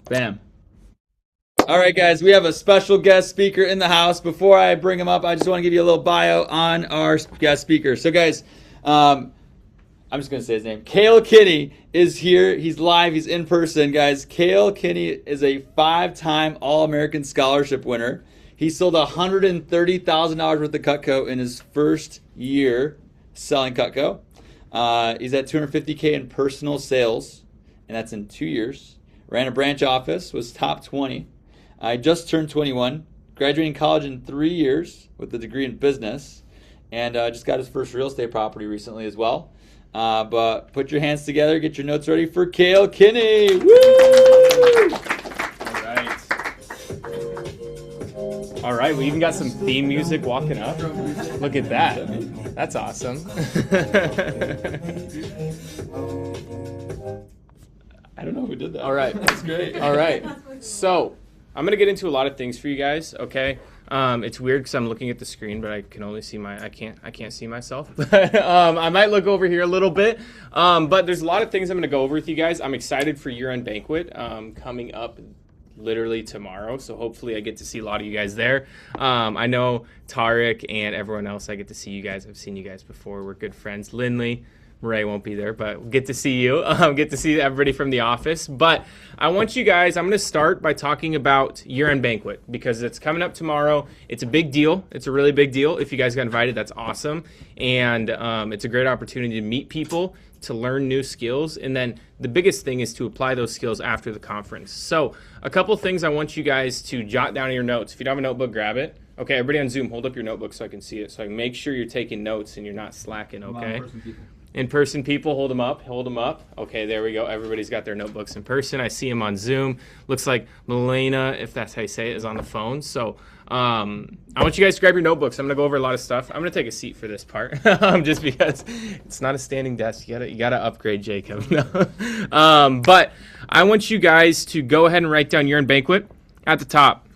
Bam. All right, guys, we have a special guest speaker in the house. Before I bring him up, I just want to give you a little bio on our guest speaker. So, guys, I'm just going to say his name. Cale Kinney is here. He's live. He's in person, guys. Cale Kinney is a 5-time All-American Scholarship winner. He sold $130,000 worth of Cutco in his first year selling Cutco. He's at $250K in personal sales, and that's in 2 years. Ran a branch office, was top 20. I just turned 21, graduating college in 3 years with a degree in business, and just got his first real estate property recently as well. But put your hands together, get your notes ready for Cale Kinney. Woo! All right, we even got some theme music walking up. Look at that. That's awesome. I don't know who did that. All right. That's great. All right. So I'm going to get into a lot of things for you guys, okay? It's weird because I'm looking at the screen, but I can only see I can't see myself. I might look over here a little bit, but there's a lot of things I'm going to go over with you guys. I'm excited for year-end banquet coming up literally tomorrow, so hopefully I get to see a lot of you guys there. I know Tarek and everyone else, I get to see you guys. I've seen you guys before. We're good friends. Lindley, Ray won't be there, but we'll get to see you. Get to see everybody from the office. But I want you guys, I'm going to start by talking about year-end banquet because it's coming up tomorrow. It's a big deal. It's a really big deal. If you guys got invited, that's awesome. And it's a great opportunity to meet people, to learn new skills, and then the biggest thing is to apply those skills after the conference. So a couple things I want you guys to jot down in your notes. If you don't have a notebook, grab it. Okay, everybody on Zoom, hold up your notebook so I can see it. So I can make sure you're taking notes and you're not slacking, okay? In-person people, hold them up, hold them up. Okay, there we go. Everybody's got their notebooks in person. I see them on Zoom. Looks like Milena, if that's how you say it, is on the phone. So I want you guys to grab your notebooks. I'm going to go over a lot of stuff. I'm going to take a seat for this part just because it's not a standing desk. You gotta upgrade, Jacob. But I want you guys to go ahead and write down year-end banquet at the top.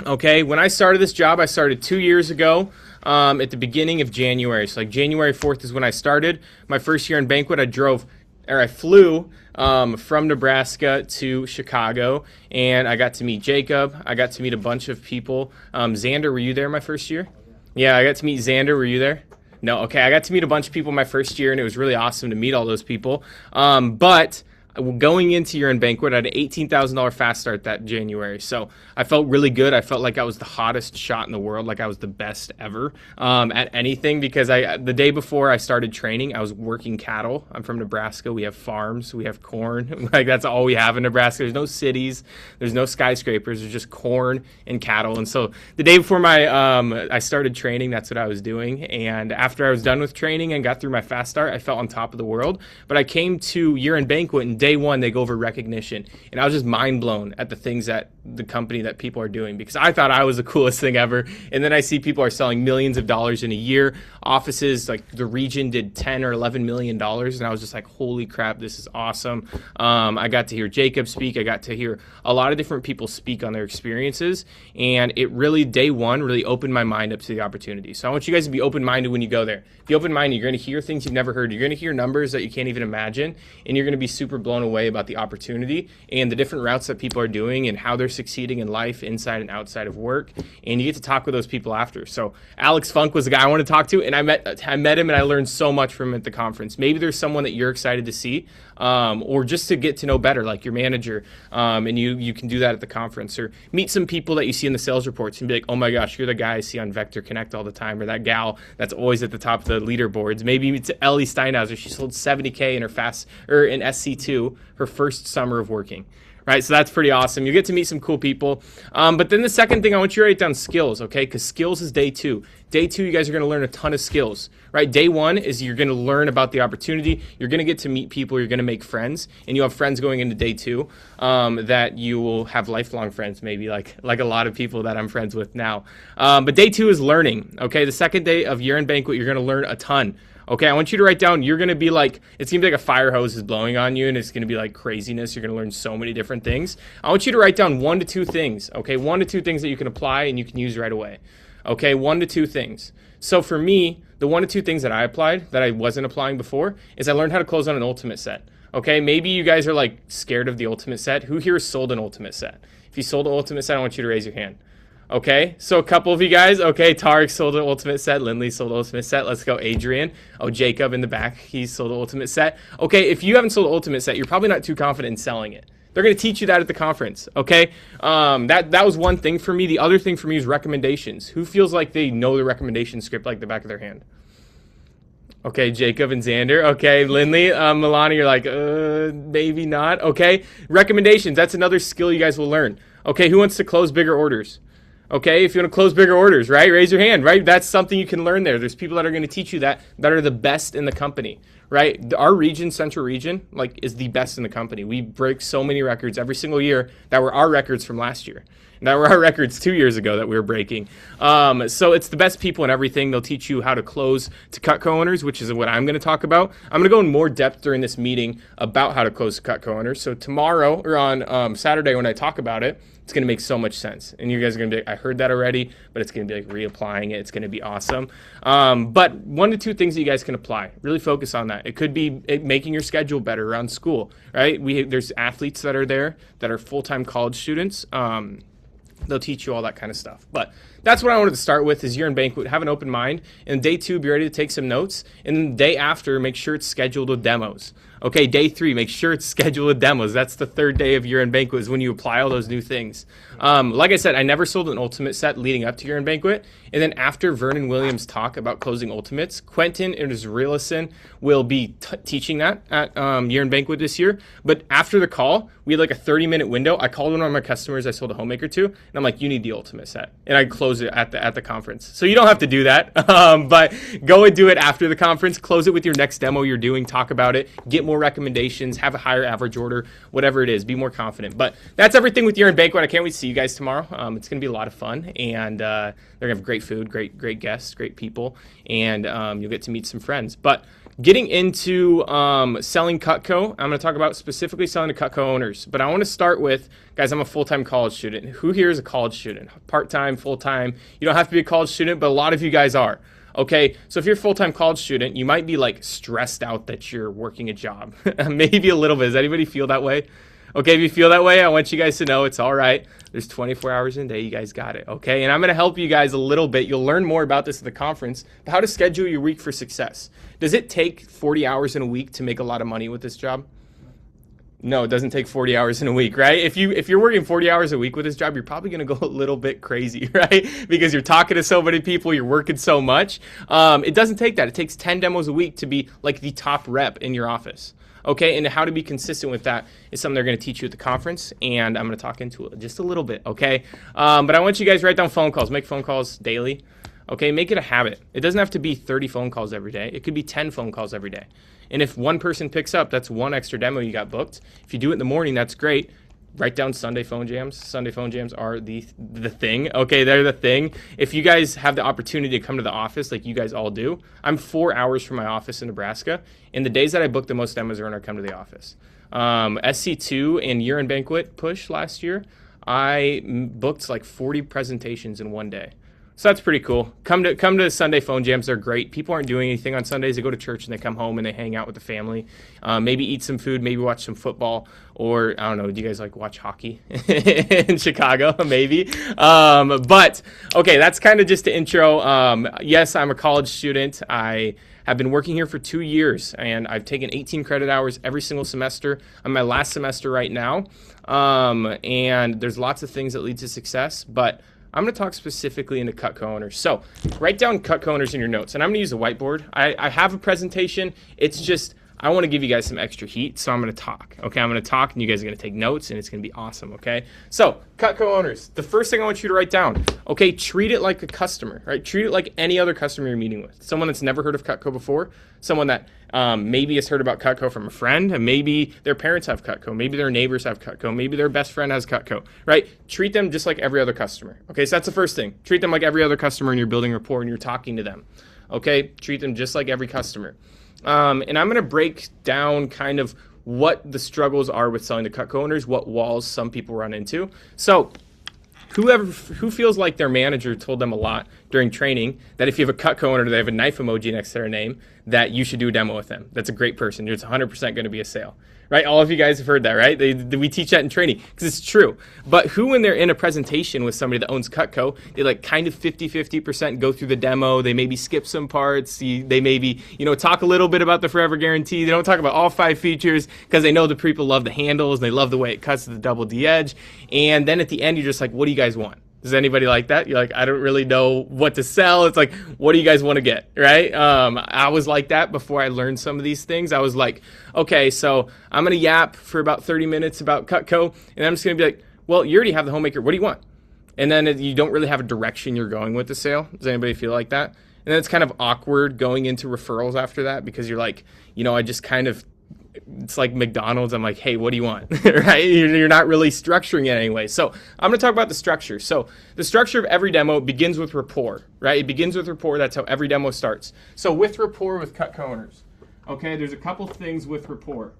Okay, when I started this job, I started 2 years ago. At the beginning of January. So like January 4th is when I started. My first year in banquet, I flew from Nebraska to Chicago, and I got to meet Jacob. I got to meet a bunch of people. Xander, were you there my first year? Yeah, I got to meet Xander. Were you there? No, okay. I got to meet a bunch of people my first year, and it was really awesome to meet all those people. But going into year-end banquet, I had an $18,000 fast start that January. So I felt really good. I felt like I was the hottest shot in the world, like I was the best ever at anything, because the day before I started training, I was working cattle. I'm from Nebraska. We have farms. We have corn. Like that's all we have in Nebraska. There's no cities. There's no skyscrapers. There's just corn and cattle. And so the day before I started training, that's what I was doing. And after I was done with training and got through my fast start, I felt on top of the world. But I came to year-end banquet, and day one, they go over recognition. And I was just mind blown at the things that the company that people are doing, because I thought I was the coolest thing ever. And then I see people are selling millions of dollars in a year. Offices, like the region did 10 or $11 million. And I was just like, holy crap, this is awesome. I got to hear Jacob speak. I got to hear a lot of different people speak on their experiences. And it really, day one, really opened my mind up to the opportunity. So I want you guys to be open-minded when you go there. Be open-minded. You're going to hear things you've never heard. You're going to hear numbers that you can't even imagine. And you're going to be super blown away about the opportunity and the different routes that people are doing and how they're succeeding in life inside and outside of work. And you get to talk with those people after. So Alex Funk was the guy I want to talk to, and I met him, and I learned so much from him at the conference. Maybe there's someone that you're excited to see, or just to get to know better, like your manager, and you can do that at the conference, or meet some people that you see in the sales reports and be like, oh my gosh, you're the guy I see on Vector Connect all the time, or that gal that's always at the top of the leaderboards. Maybe it's Ellie Steinhauser. She sold $70K in in SC2 her first summer of working. Right, so that's pretty awesome. You get to meet some cool people. But then the second thing, I want you to write down skills, okay? Because skills is day two. Day two, you guys are going to learn a ton of skills, right? Day one is you're going to learn about the opportunity. You're going to get to meet people. You're going to make friends. And you have friends going into day two that you will have lifelong friends, maybe like a lot of people that I'm friends with now. But day two is learning, okay? The second day of year-end banquet, you're going to learn a ton. Okay, I want you to write down, you're going to be like, it's going to be like a fire hose is blowing on you, and it's going to be like craziness. You're going to learn so many different things. I want you to write down 1 to 2 things, okay? 1 to 2 things that you can apply and you can use right away. Okay, 1 to 2 things. So for me, the 1 to 2 things that I applied that I wasn't applying before is I learned how to close on an ultimate set. Okay, maybe you guys are like scared of the ultimate set. Who here sold an ultimate set? If you sold an ultimate set, I want you to raise your hand. Okay, so a couple of you guys. Okay, Tarek sold an ultimate set. Lindley sold an ultimate set. Let's go, Adrian. Oh, Jacob in the back, he sold an ultimate set. Okay, if you haven't sold an ultimate set, you're probably not too confident in selling it. They're going to teach you that at the conference, okay? That was one thing for me. The other thing for me is recommendations. Who feels like they know the recommendation script like the back of their hand? Okay, Jacob and Xander. Okay, Lindley, Milani, you're like, maybe not. Okay, recommendations. That's another skill you guys will learn. Okay, who wants to close bigger orders? Okay, if you want to close bigger orders, right? Raise your hand, right? That's something you can learn there. There's people that are going to teach you that are the best in the company, right? Our region, Central Region, like is the best in the company. We break so many records every single year that were our records from last year. That were our records 2 years ago that we were breaking. So it's the best people in everything. They'll teach you how to close to Cutco owners, which is what I'm going to talk about. I'm going to go in more depth during this meeting about how to close to Cutco owners. So tomorrow or on Saturday when I talk about it, it's going to make so much sense. And you guys are going to be like, I heard that already, but it's going to be like reapplying it. It's going to be awesome. But 1 to 2 things that you guys can apply. Really focus on that. It could be making your schedule better around school, right? There's athletes that are there that are full-time college students. They'll teach you all that kind of stuff. But that's what I wanted to start with is year-end banquet. Have an open mind. And day 2, be ready to take some notes. And then the day after, make sure it's scheduled with demos. Okay, day 3, make sure it's scheduled with demos. That's the 3rd day of year-end banquet is when you apply all those new things. Like I said, I never sold an ultimate set leading up to year-end banquet. And then after Vernon Williams' talk about closing ultimates, Quentin and Israelison will be teaching that at year-end banquet this year. But after the call, we had like a 30-minute window. I called one of my customers I sold a homemaker to, and I'm like, you need the ultimate set. And I closed it at the conference. So you don't have to do that, but go and do it after the conference. Close it with your next demo you're doing. Talk about it. Get more recommendations. Have a higher average order. Whatever it is. Be more confident. But that's everything with year-end banquet. I can't wait to see you guys tomorrow. It's going to be a lot of fun, and they're going to have great food, great guests, great people, and you'll get to meet some friends. But getting into selling Cutco, I'm going to talk about specifically selling to Cutco owners. But I want to start with, guys, I'm a full-time college student. Who here is a college student? Part-time, full-time? You don't have to be a college student, but a lot of you guys are. Okay, so if you're a full-time college student, you might be like stressed out that you're working a job. Maybe a little bit. Does anybody feel that way? Okay, if you feel that way, I want you guys to know it's all right. There's 24 hours in a day. You guys got it, okay? And I'm going to help you guys a little bit. You'll learn more about this at the conference, but how to schedule your week for success. Does it take 40 hours in a week to make a lot of money with this job? No, it doesn't take 40 hours in a week, right? If you're working 40 hours a week with this job, you're probably going to go a little bit crazy, right? Because you're talking to so many people, you're working so much. It doesn't take that. It takes 10 demos a week to be like the top rep in your office. Okay, and how to be consistent with that is something they're going to teach you at the conference, and I'm going to talk into it just a little bit, okay? But I want you guys to write down phone calls. Make phone calls daily, okay? Make it a habit. It doesn't have to be 30 phone calls every day. It could be 10 phone calls every day. And if one person picks up, that's one extra demo you got booked. If you do it in the morning, that's great. Write down Sunday phone jams. Sunday phone jams are the thing. Okay, they're the thing. If you guys have the opportunity to come to the office like you guys all do, I'm 4 hours from my office in Nebraska, and the days that I book the most demos are when I come to the office. SC2 and year-end banquet push last year, I booked like 40 presentations in one day. So that's pretty cool. Come to Sunday phone jams. They're great. People aren't doing anything on Sundays. They go to church and they come home and they hang out with the family. Maybe eat some food, maybe watch some football, or I don't know, do you guys like watch hockey in Chicago? Maybe. But okay, that's kind of just the intro. Yes, I'm a college student. I have been working here for 2 years, and I've taken 18 credit hours every single semester. I'm my last semester right now, and there's lots of things that lead to success, but I'm going to talk specifically into Cutco owners. So write down Cutco owners in your notes, and I'm going to use a whiteboard. I have a presentation. It's just I want to give you guys some extra heat, so I'm going to talk. Okay, I'm going to talk, and you guys are going to take notes, and it's going to be awesome, okay? So Cutco owners, the first thing I want you to write down, okay, treat it like a customer, right? Treat it like any other customer you're meeting with. Someone that's never heard of Cutco before, someone that maybe has heard about Cutco from a friend, and maybe their parents have Cutco, maybe their neighbors have Cutco, maybe their best friend has Cutco, right? Treat them just like every other customer, okay? So that's the first thing. Treat them like every other customer, and you're building rapport, and you're talking to them, okay? Treat them just like every customer. And I'm going to break down kind of what the struggles are with selling to Cutco owners, what walls some people run into. So who feels like their manager told them a lot during training that if you have a Cutco owner, they have a knife emoji next to their name, that you should do a demo with them. That's a great person. It's 100% going to be a sale, right? All of you guys have heard that, right? We teach that in training because it's true. But who, when they're in a presentation with somebody that owns Cutco, they like kind of 50% go through the demo. They maybe skip some parts. They maybe, talk a little bit about the Forever Guarantee. They don't talk about all 5 features because they know the people love the handles. And they love the way it cuts to the double D edge. And then at the end, you're just like, what do you guys want? Does anybody like that? You're like, I don't really know what to sell. It's like, what do you guys want to get, right? I was like that before I learned some of these things. I was like, okay, so I'm going to yap for about 30 minutes about Cutco, and I'm just going to be like, well, you already have the homemaker. What do you want? And then you don't really have a direction you're going with the sale. Does anybody feel like that? And then it's kind of awkward going into referrals after that because you're like, I just kind of, it's like McDonald's. I'm like, hey, what do you want? Right? You're not really structuring it anyway. So I'm going to talk about the structure. So the structure of every demo begins with rapport, right? It begins with rapport. That's how every demo starts. So with rapport with Cutco owners, okay, there's a couple things with rapport.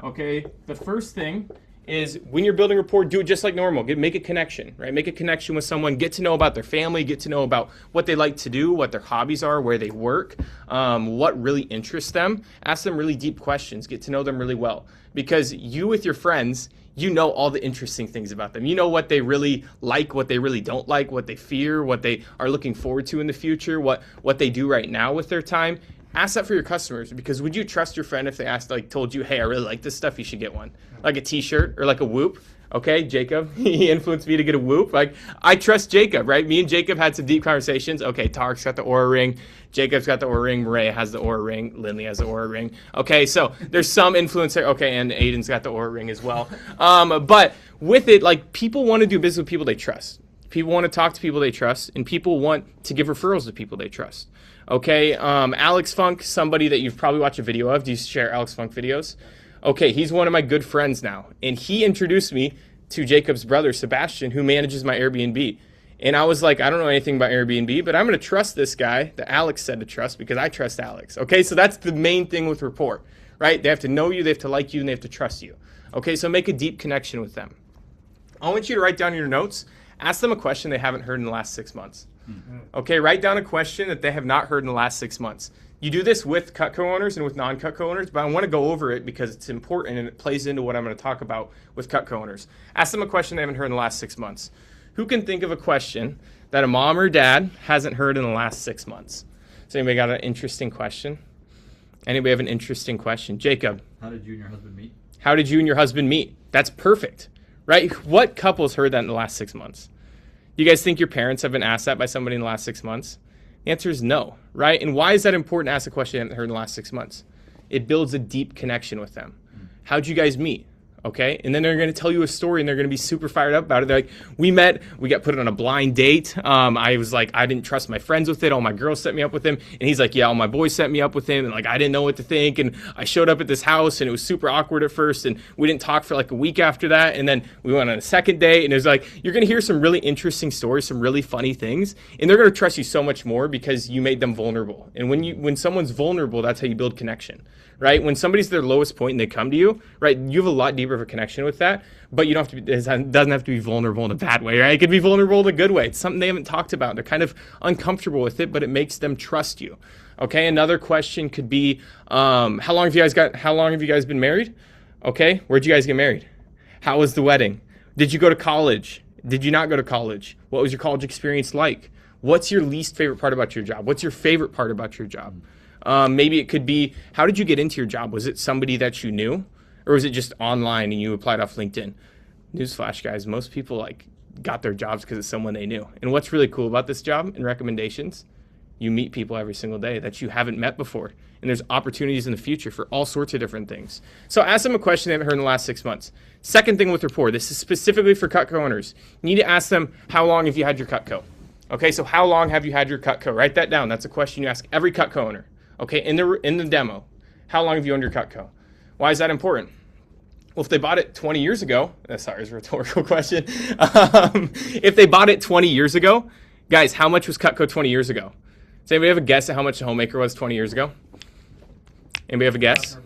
Okay, the first thing is when you're building rapport, do it just like normal. Make a connection, right? Make a connection with someone. Get to know about their family. Get to know about what they like to do, what their hobbies are, where they work, what really interests them. Ask them really deep questions. Get to know them really well. Because you with your friends, you know all the interesting things about them. You know what they really like, what they really don't like, what they fear, what they are looking forward to in the future, what they do right now with their time. Ask that for your customers, because would you trust your friend if they told you, hey, I really like this stuff, you should get one? Like a t-shirt or like a Whoop. Okay, Jacob, he influenced me to get a Whoop. Like, I trust Jacob, right? Me and Jacob had some deep conversations. Okay, Tarek's got the Oura Ring. Jacob's got the Oura Ring. Maria has the Oura Ring. Lindley has the Oura Ring. Okay, so there's some influence there. Okay, and Aiden's got the Oura Ring as well. But with it, like, people want to do business with people they trust. People want to talk to people they trust, and people want to give referrals to people they trust. Okay, Alex Funk, somebody that you've probably watched a video of. Do you share Alex Funk videos? Okay, he's one of my good friends now. And he introduced me to Jacob's brother, Sebastian, who manages my Airbnb. And I was like, I don't know anything about Airbnb, but I'm going to trust this guy that Alex said to trust because I trust Alex. Okay, so that's the main thing with rapport, right? They have to know you, they have to like you, and they have to trust you. Okay, so make a deep connection with them. I want you to write down in your notes, ask them a question they haven't heard in the last 6 months. Okay, write down a question that they have not heard in the last 6 months. You do this with Cutco owners and with non-Cutco owners, but I want to go over it because it's important and it plays into what I'm going to talk about with Cutco owners. Ask them a question they haven't heard in the last 6 months. Who can think of a question that a mom or dad hasn't heard in the last 6 months? So anybody got an interesting question? Anybody have an interesting question? Jacob. How did you and your husband meet? How did you and your husband meet? That's perfect, right? What couples heard that in the last 6 months? You guys think your parents have been asked that by somebody in the last 6 months? The answer is no, right? And why is that important to ask a question you haven't heard in the last 6 months? It builds a deep connection with them. How'd you guys meet? Okay, and then they're going to tell you a story and they're going to be super fired up about it. They're like, we met, we got put on a blind date. I was like, I didn't trust my friends with it. All my girls set me up with him. And he's like, yeah, all my boys set me up with him. And like, I didn't know what to think. And I showed up at this house and it was super awkward at first. And we didn't talk for like a week after that. And then we went on a second date. And it was like, you're going to hear some really interesting stories, some really funny things. And they're going to trust you so much more because you made them vulnerable. And when someone's vulnerable, that's how you build connection. Right? When somebody's at their lowest point and they come to you, right, you have a lot deeper of a connection with that, but you don't have to it doesn't have to be vulnerable in a bad way, right? It could be vulnerable in a good way. It's something they haven't talked about. They're kind of uncomfortable with it, but it makes them trust you. Okay, another question could be, how long have you guys been married? Okay, where'd you guys get married? How was the wedding? Did you go to college? Did you not go to college? What was your college experience like? What's your least favorite part about your job? What's your favorite part about your job? Maybe it could be, how did you get into your job? Was it somebody that you knew? Or was it just online and you applied off LinkedIn? Newsflash, guys, most people like got their jobs because of someone they knew. And what's really cool about this job and recommendations, you meet people every single day that you haven't met before. And there's opportunities in the future for all sorts of different things. So ask them a question they haven't heard in the last 6 months. Second thing with rapport, this is specifically for Cutco owners. You need to ask them, how long have you had your Cutco? Okay, so how long have you had your Cutco? Write that down. That's a question you ask every Cutco owner. Okay, in the demo, how long have you owned your Cutco? Why is that important? Well, if they bought it 20 years ago, sorry, it's a rhetorical question. If they bought it 20 years ago, guys, how much was Cutco 20 years ago? Does anybody have a guess at how much the Homemaker was 20 years ago? Anybody have a guess?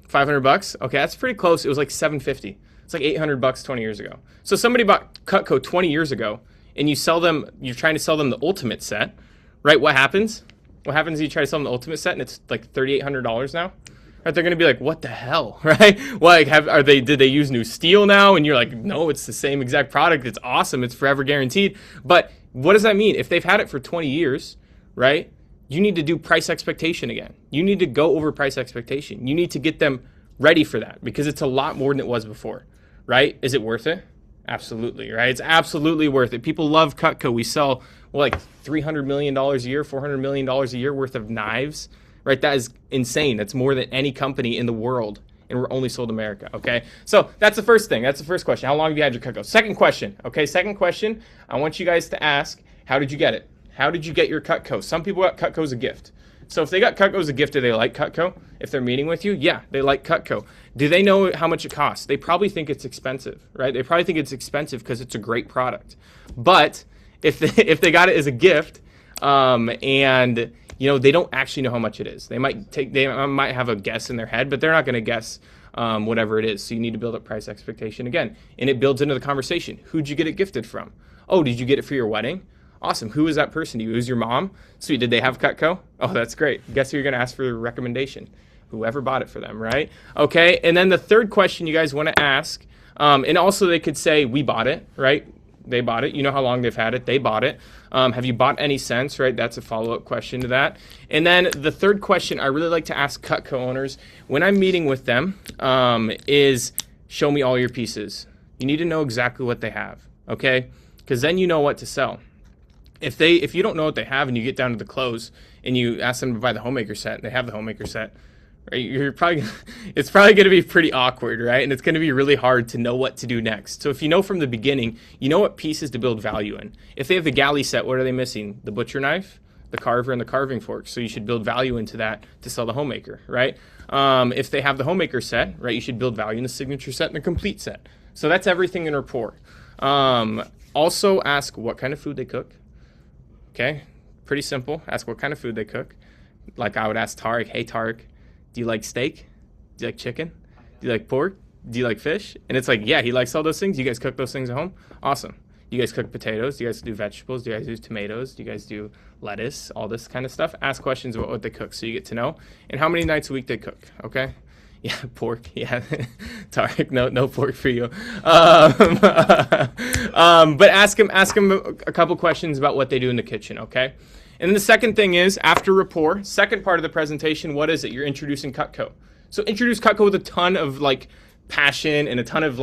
$500. Okay, that's pretty close. It was like $750. It's like $800 20 years ago. So somebody bought Cutco 20 years ago, and you're trying to sell them the Ultimate set, right? What happens? What happens if you try to sell them the Ultimate set and it's like $3,800 now? right? They're going to be like, what the hell, right? Like, did they use new steel now? And you're like, no, it's the same exact product. It's awesome. It's forever guaranteed. But what does that mean? If they've had it for 20 years, right? You need to do price expectation again. You need to go over price expectation. You need to get them ready for that because it's a lot more than it was before, right? Is it worth it? Absolutely, right? It's absolutely worth it. People love Cutco. We sell like $300 million a year, $400 million a year worth of knives, right? That is insane. That's more than any company in the world, and we're only sold in America, okay? So that's the first thing. That's the first question. How long have you had your Cutco? Second question, okay? Second question, I want you guys to ask, how did you get it? How did you get your Cutco? Some people got Cutco as a gift. So if they got Cutco as a gift, do they like Cutco? If they're meeting with you, yeah, they like Cutco. Do they know how much it costs? They probably think it's expensive, right? They probably think it's expensive because it's a great product. But if they got it as a gift, and they don't actually know how much it is, they might have a guess in their head, but they're not going to guess whatever it is. So you need to build up price expectation again, and it builds into the conversation. Who'd you get it gifted from? Oh, did you get it for your wedding? Awesome. Who is that person to you? Who's your mom? Sweet. Did they have Cutco? Oh, that's great. Guess who you're going to ask for a recommendation? Whoever bought it for them, right? Okay. And then the third question you guys want to ask, and also they could say, we bought it, right? They bought it. You know how long they've had it. They bought it. Have you bought any since, right? That's a follow-up question to that. And then the third question I really like to ask Cutco owners when I'm meeting with them is show me all your pieces. You need to know exactly what they have, okay? Because then you know what to sell. If you don't know what they have and you get down to the close and you ask them to buy the homemaker set and they have the homemaker set, right, it's probably going to be pretty awkward, right? And it's going to be really hard to know what to do next. So if you know from the beginning, you know what pieces to build value in. If they have the galley set, what are they missing? The butcher knife, the carver, and the carving fork. So you should build value into that to sell the homemaker, right? If they have the homemaker set, right, you should build value in the signature set and the complete set. So that's everything in rapport. Also ask what kind of food they cook. Okay, pretty simple. Ask what kind of food they cook. Like I would ask Tarek, hey Tarek, do you like steak? Do you like chicken? Do you like pork? Do you like fish? And it's like, yeah, he likes all those things. You guys cook those things at home? Awesome. Do you guys cook potatoes? Do you guys do vegetables? Do you guys do tomatoes? Do you guys do lettuce? All this kind of stuff. Ask questions about what they cook so you get to know. And how many nights a week they cook, okay? Yeah, pork. Yeah, Tarek, no pork for you. But ask him a couple questions about what they do in the kitchen, okay? And then the second thing is, after rapport, second part of the presentation, what is it? You're introducing Cutco. So introduce Cutco with a ton of passion and a ton of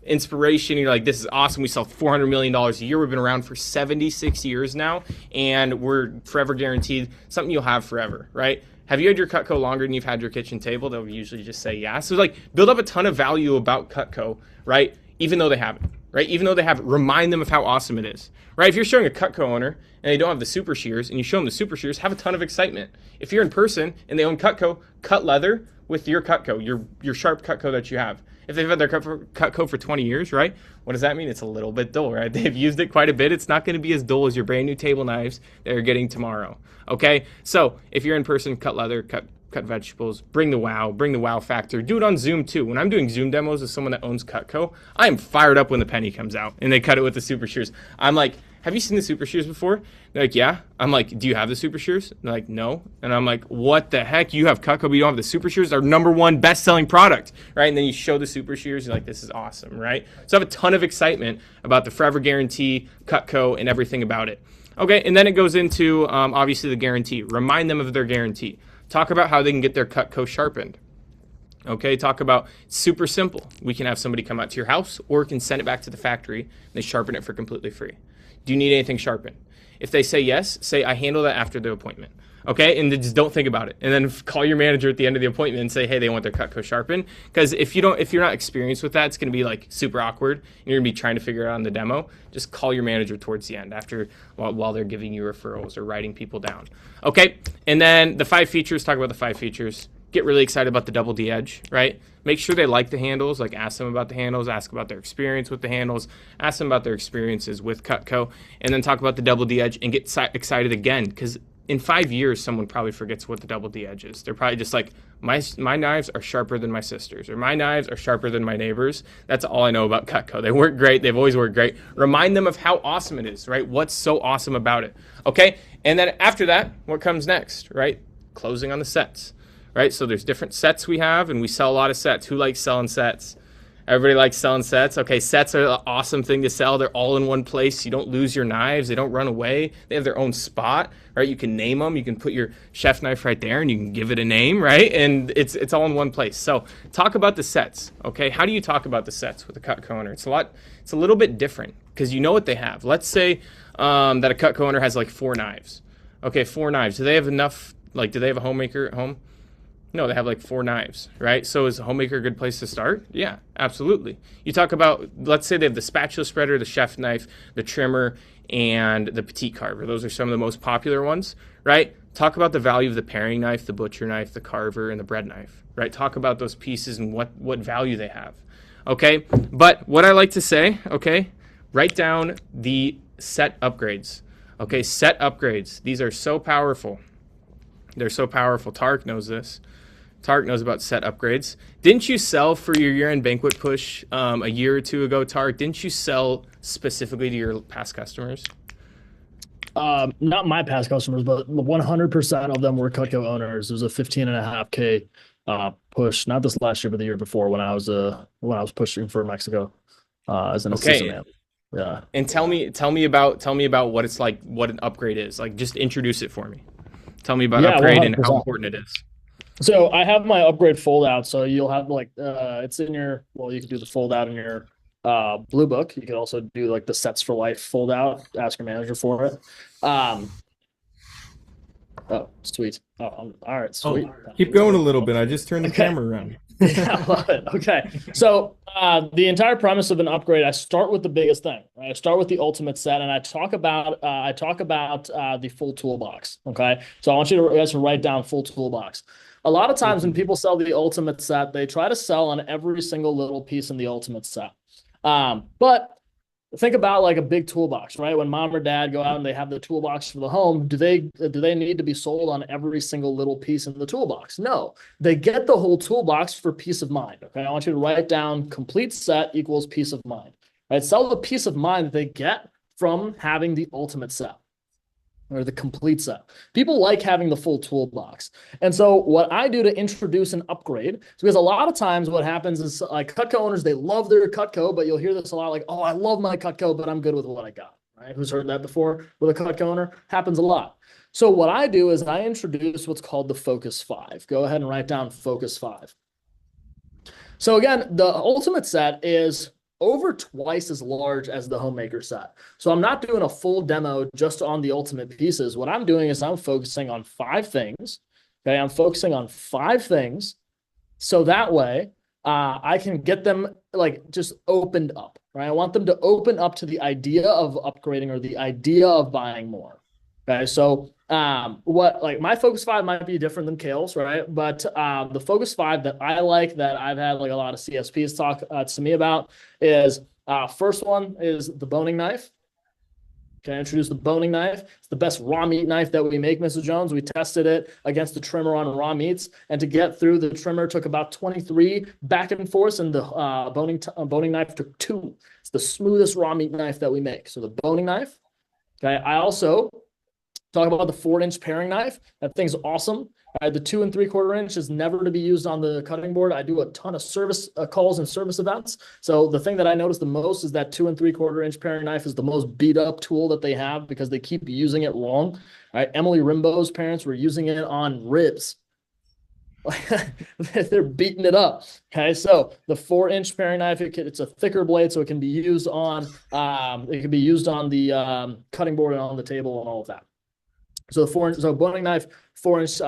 inspiration. You're like, this is awesome. We sell $400 million a year. We've been around for 76 years now, and we're forever guaranteed something you'll have forever, right? Have you had your Cutco longer than you've had your kitchen table? They'll usually just say yeah. So build up a ton of value about Cutco, right? Even though they have it, right? Even though they have it, remind them of how awesome it is, right? If you're showing a Cutco owner and they don't have the super shears and you show them the super shears, have a ton of excitement. If you're in person and they own Cutco, cut leather with your Cutco, your sharp Cutco that you have. If they've had their Cutco for 20 years, right? What does that mean? It's a little bit dull, right? They've used it quite a bit. It's not going to be as dull as your brand new table knives that you're getting tomorrow, okay? So if you're in person, cut leather, cut vegetables, bring the wow factor. Do it on Zoom too. When I'm doing Zoom demos with someone that owns Cutco, I am fired up when the penny comes out and they cut it with the super shears. I'm like, have you seen the super shears before? They're like, yeah. I'm like, do you have the super shears? They're like, no. And I'm like, what the heck? You have Cutco, but you don't have the super shears? Our number one best-selling product, right? And then you show the super shears. You're like, this is awesome, right? So I have a ton of excitement about the Forever Guarantee, Cutco, and everything about it. Okay, and then it goes into, obviously, the guarantee. Remind them of their guarantee. Talk about how they can get their Cutco sharpened. Okay, talk about, super simple. We can have somebody come out to your house, or we can send it back to the factory, and they sharpen it for completely free. Do you need anything sharpened? If they say yes, say, I handle that after the appointment. Okay, and just don't think about it. And then call your manager at the end of the appointment and say, hey, they want their Cutco sharpened. Because if you're not experienced with that, it's going to be super awkward. And you're going to be trying to figure it out on the demo. Just call your manager towards the end while they're giving you referrals or writing people down. Okay, and then the 5 features, talk about the 5 features. Get really excited about the double D edge, right? Make sure they like the handles, ask them about the handles, ask about their experience with the handles, ask them about their experiences with Cutco, and then talk about the double D edge and get excited again, because in 5 years, someone probably forgets what the double D edge is. They're probably just like, my knives are sharper than my sister's, or my knives are sharper than my neighbor's. That's all I know about Cutco. They work great. They've always worked great. Remind them of how awesome it is, right? What's so awesome about it, okay? And then after that, what comes next, right? Closing on the sets. right? So there's different sets we have, and we sell a lot of sets. Who likes selling sets? Everybody likes selling sets. Okay, sets are an awesome thing to sell. They're all in one place. You don't lose your knives. They don't run away. They have their own spot, right? You can name them. You can put your chef knife right there, and you can give it a name, right? And it's all in one place. So talk about the sets, okay? How do you talk about the sets with a Cutco owner? It's a little bit different because you know what they have. Let's say that a Cutco owner has like 4 knives. Okay, 4 knives. Do they have enough? Like, do they have a homemaker at home? No, they have like 4 knives, right? So is a homemaker a good place to start? Yeah, absolutely. You talk about, let's say they have the spatula spreader, the chef knife, the trimmer, and the petite carver. Those are some of the most popular ones, right? Talk about the value of the paring knife, the butcher knife, the carver, and the bread knife, right? Talk about those pieces and what value they have, okay? But what I like to say, okay, write down the set upgrades, okay? Set upgrades. These are so powerful. They're so powerful. Tark knows this. Tark knows about set upgrades. Didn't you sell for your year-end banquet push a year or 2 ago, Tark? Didn't you sell specifically to your past customers? Not my past customers, but 100% of them were Cutco owners. It was a 15.5K push, not this last year, but the year before when I was pushing for Mexico as an assistant man. Yeah. And tell me about what it's like, what an upgrade is. Like, just introduce it for me. Tell me about upgrade 100%. And how important it is. So I have my upgrade fold out. So you'll have like it's in your, well, you can do the fold out in your blue book. You can also do like the sets for life fold out. Ask your manager for it. Oh, sweet. Oh, all right, sweet. Keep going a little bit. I just turned the camera around. Yeah, I love it. Okay. So the entire premise of an upgrade, I start with the biggest thing. Right? I start with the ultimate set, and I talk about the full toolbox. Okay. So I want you guys to write down full toolbox. A lot of times when people sell the ultimate set, they try to sell on every single little piece in the ultimate set. But think about like a big toolbox, right? When mom or dad go out and they have the toolbox for the home, do they need to be sold on every single little piece in the toolbox? No, they get the whole toolbox for peace of mind. Okay, I want you to write down complete set equals peace of mind. Right? Sell the peace of mind that they get from having the ultimate set or the complete set. People like having the full toolbox. And so what I do to introduce an upgrade is because a lot of times what happens is like Cutco owners, they love their Cutco, but you'll hear this a lot like, oh, I love my Cutco, but I'm good with what I got, right? Who's heard that before with a Cutco owner? Happens a lot. So what I do is I introduce what's called the Focus 5. Go ahead and write down Focus 5. So again, the ultimate set is over twice as large as the homemaker set. So I'm not doing a full demo just on the ultimate pieces. What I'm doing is I'm focusing on 5 things. Okay, I'm focusing on 5 things. So that way I can get them like just opened up, right? I want them to open up to the idea of upgrading or the idea of buying more. Okay, so what like my Focus 5 might be different than Cale's, right? But the Focus 5 that I like, that I've had like a lot of CSPs talk to me about is first one is the boning knife. Okay, I introduced the boning knife. It's the best raw meat knife that we make, Mrs. Jones. We tested it against the trimmer on raw meats, and to get through the trimmer took about 23 back and forth, and the boning knife took 2. It's the smoothest raw meat knife that we make. So the boning knife. Okay, I also talk about the 4-inch paring knife. That thing's awesome. The 2 3/4 inch is never to be used on the cutting board. I do a ton of service calls and service events. So the thing that I notice the most is that 2 3/4 inch paring knife is the most beat up tool that they have because they keep using it wrong. Right? Emily Rimbaud's parents were using it on ribs. They're beating it up. Okay, so the 4-inch paring knife, it's a thicker blade, so it can be used on the cutting board and on the table and all of that. So the boning knife, 4-inch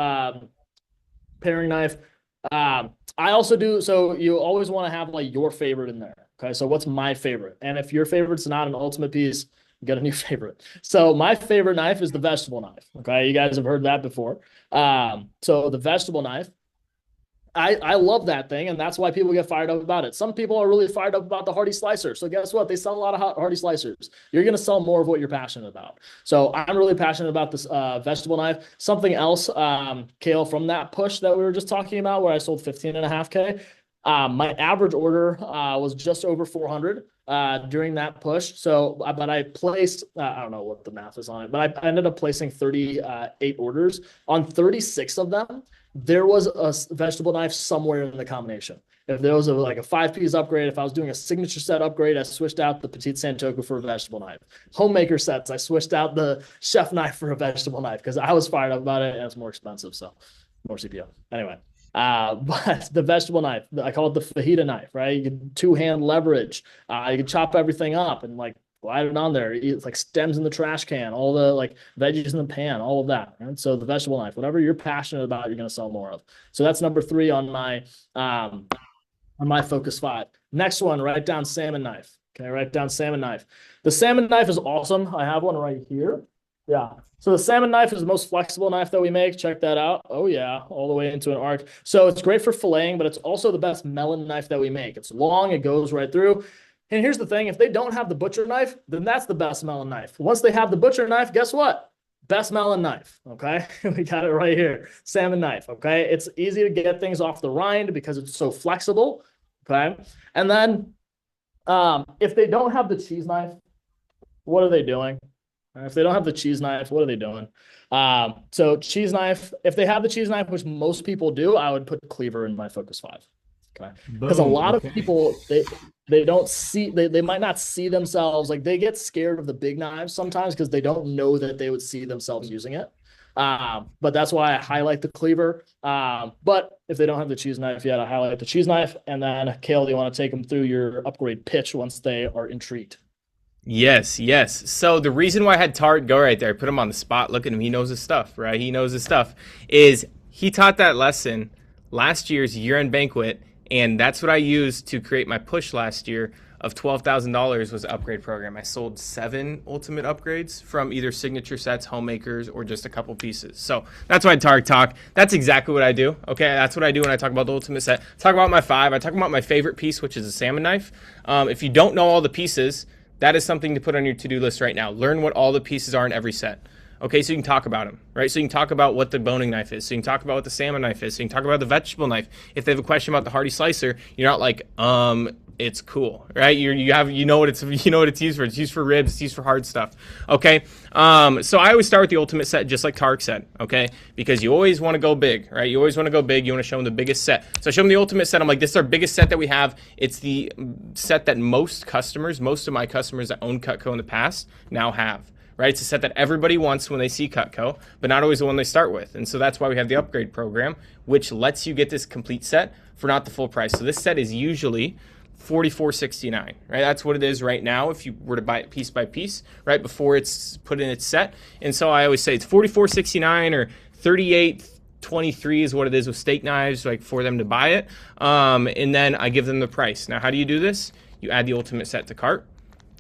paring knife. I also do, so you always want to have like your favorite in there. Okay, so what's my favorite? And if your favorite's not an ultimate piece, get a new favorite. So my favorite knife is the vegetable knife. Okay, you guys have heard that before. So the vegetable knife, I love that thing, and that's why people get fired up about it. Some people are really fired up about the Hardy slicer. So guess what? They sell a lot of Hardy slicers. You're going to sell more of what you're passionate about. So I'm really passionate about this vegetable knife. Something else, Cale, from that push that we were just talking about where I sold 15.5K, my average order was just over 400 during that push. So, but I placed, I don't know what the math is on it, but I ended up placing 38 orders. On 36 of them, there was a vegetable knife somewhere in the combination. If there was like a 5-piece upgrade, if I was doing a signature set upgrade, I switched out the Petite Santoku for a vegetable knife. Homemaker sets, I switched out the chef knife for a vegetable knife because I was fired up about it and it's more expensive, so more CPU. Anyway, but the vegetable knife, I call it the fajita knife, right? You can 2-hand leverage. You can chop everything up and like glide it on there. It's like stems in the trash can, all the like veggies in the pan, all of that. Right? So the vegetable knife, whatever you're passionate about, you're going to sell more of. So that's number 3 on my focus 5. Next one, write down salmon knife. Okay, write down salmon knife. The salmon knife is awesome. I have one right here. Yeah. So the salmon knife is the most flexible knife that we make. Check that out. Oh yeah, all the way into an arc. So it's great for filleting, but it's also the best melon knife that we make. It's long, it goes right through. And here's the thing, if they don't have the butcher knife, then that's the best melon knife. Once they have the butcher knife, guess what? Best melon knife, okay? We got it right here, salmon knife, okay? It's easy to get things off the rind because it's so flexible, okay? And then if they don't have the cheese knife, what are they doing? If they don't have the cheese knife, what are they doing? So cheese knife, if they have the cheese knife, which most people do, I would put cleaver in my focus 5. Okay. Because a lot of people, they don't see, they might not see themselves, like they get scared of the big knives sometimes because they don't know that they would see themselves using it. But that's why I highlight the cleaver. But if they don't have the cheese knife yet, I highlight the cheese knife. And then Cale, do you want to take them through your upgrade pitch once they are intrigued? Yes. So the reason why I had Tart go right there, I put him on the spot. Look at him. He knows his stuff, right? He knows his stuff. Is he taught that lesson last year's year-end banquet, and that's what I used to create my push last year of $12,000 was the upgrade program. I sold 7 ultimate upgrades from either signature sets, homemakers, or just a couple pieces. So that's why Tarek talk. That's exactly what I do. Okay, that's what I do when I talk about the ultimate set. Talk about my 5. I talk about my favorite piece, which is a salmon knife. If you don't know all the pieces, that is something to put on your to-do list right now. Learn what all the pieces are in every set. Okay, so you can talk about them, right? So you can talk about what the boning knife is. So you can talk about what the salmon knife is. So you can talk about the vegetable knife. If they have a question about the Hardy slicer, you're not like, it's cool, right? You know what it's used for. It's used for ribs. It's used for hard stuff. Okay. So I always start with the ultimate set, just like Tarek said. Okay, because you always want to go big, right? You always want to go big. You want to show them the biggest set. So I show them the ultimate set. I'm like, this is our biggest set that we have. It's the set that most of my customers that own Cutco in the past now have. Right? It's a set that everybody wants when they see Cutco, but not always the one they start with. And so that's why we have the upgrade program, which lets you get this complete set for not the full price. So this set is usually $44.69, right? That's what it is right now if you were to buy it piece by piece, right, before it's put in its set. And so I always say it's $44.69 or $38.23 is what it is with steak knives, like for them to buy it. And then I give them the price. Now, how do you do this? You add the ultimate set to cart.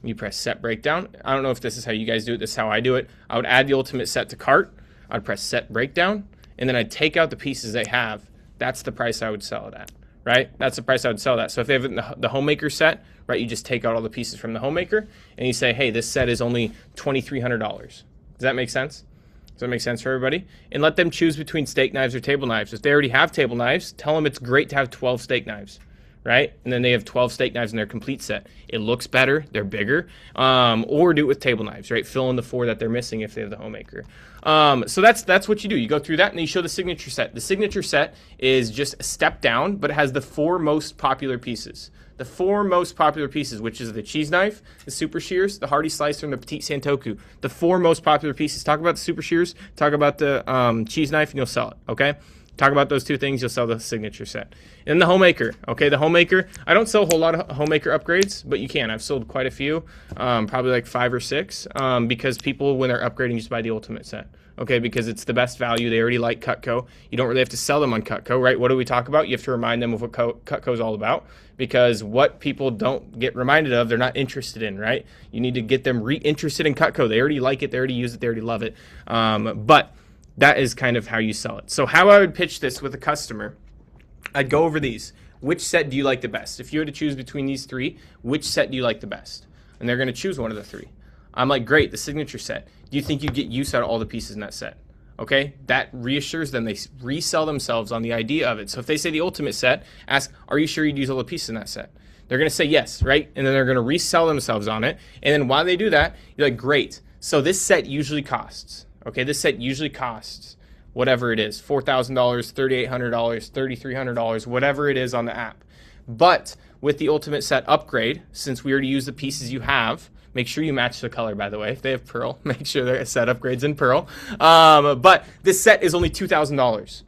You press set breakdown. I don't know if this is how you guys do it. This is how I do it. I would add the ultimate set to cart. I'd press set breakdown, and then I'd take out the pieces they have. That's the price I would sell it at, right? That's the price I would sell that. So if they have the homemaker set, right, you just take out all the pieces from the homemaker, and you say, hey, this set is only $2,300. Does that make sense? Does that make sense for everybody? And let them choose between steak knives or table knives. If they already have table knives, tell them it's great to have 12 steak knives. Right? And then they have 12 steak knives in their complete set. It looks better. They're bigger. Or do it with table knives, right? Fill in the 4 that they're missing if they have the homemaker. So that's what you do. You go through that and then you show the signature set. The signature set is just a step down, but it has the 4 most popular pieces. The 4 most popular pieces, which is the cheese knife, the super shears, the Hardy slicer, and the Petite Santoku. The 4 most popular pieces. Talk about the super shears, talk about the cheese knife, and you'll sell it, okay? Talk about those 2 things, you'll sell the signature set. And the homemaker, okay, the homemaker, I don't sell a whole lot of homemaker upgrades, but you can. I've sold quite a few, probably like 5 or 6, because people, when they're upgrading, just buy the ultimate set, okay, because it's the best value. They already like Cutco. You don't really have to sell them on Cutco, right? What do we talk about? You have to remind them of what Cutco is all about, because what people don't get reminded of, they're not interested in, right? You need to get them re-interested in Cutco. They already like it, they already use it, they already love it, but that is kind of how you sell it. So how I would pitch this with a customer, I'd go over these. Which set do you like the best? If you had to choose between these 3, which set do you like the best? And they're going to choose one of the 3. I'm like, great, the signature set. Do you think you get use out of all the pieces in that set? Okay, that reassures them. They resell themselves on the idea of it. So if they say the ultimate set, ask, are you sure you'd use all the pieces in that set? They're going to say yes, right? And then they're going to resell themselves on it. And then while they do that, you're like, great. So this set usually costs. Okay, this set usually costs whatever it is, $4,000, $3,800, $3,300, whatever it is on the app. But with the Ultimate Set upgrade, since we already use the pieces you have, make sure you match the color, by the way. If they have pearl, make sure their set upgrades in pearl. But this set is only $2,000,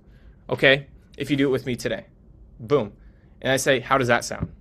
okay, if you do it with me today. Boom. And I say, how does that sound?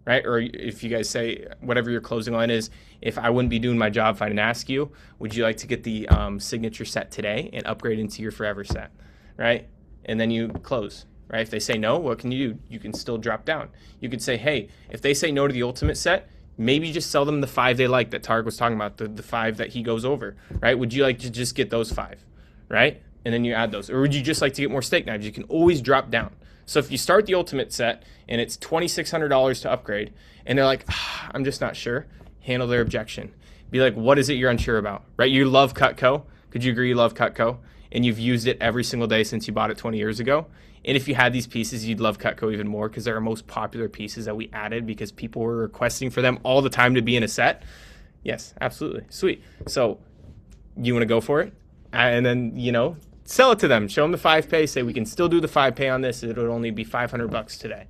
Right? Or if you guys say, whatever your closing line is, if I wouldn't be doing my job if I didn't ask you, would you like to get the signature set today and upgrade into your forever set? Right? And then you close. Right? If they say no, what can you do? You can still drop down. You could say, hey, if they say no to the Ultimate Set, maybe just sell them the 5 they like that Tarek was talking about, the 5 that he goes over. Right? Would you like to just get those 5? Right? And then you add those. Or would you just like to get more steak knives? You can always drop down. So if you start the Ultimate Set and it's $2,600 to upgrade, and they're like, I'm just not sure, handle their objection. Be like, what is it you're unsure about, right? You love Cutco. Could you agree you love Cutco? And you've used it every single day since you bought it 20 years ago. And if you had these pieces, you'd love Cutco even more because they're our most popular pieces that we added because people were requesting for them all the time to be in a set. Yes, absolutely. Sweet. So you want to go for it? And then, sell it to them. Show them the 5-pay. Say, we can still do the 5-pay on this. It'll only be $500 today.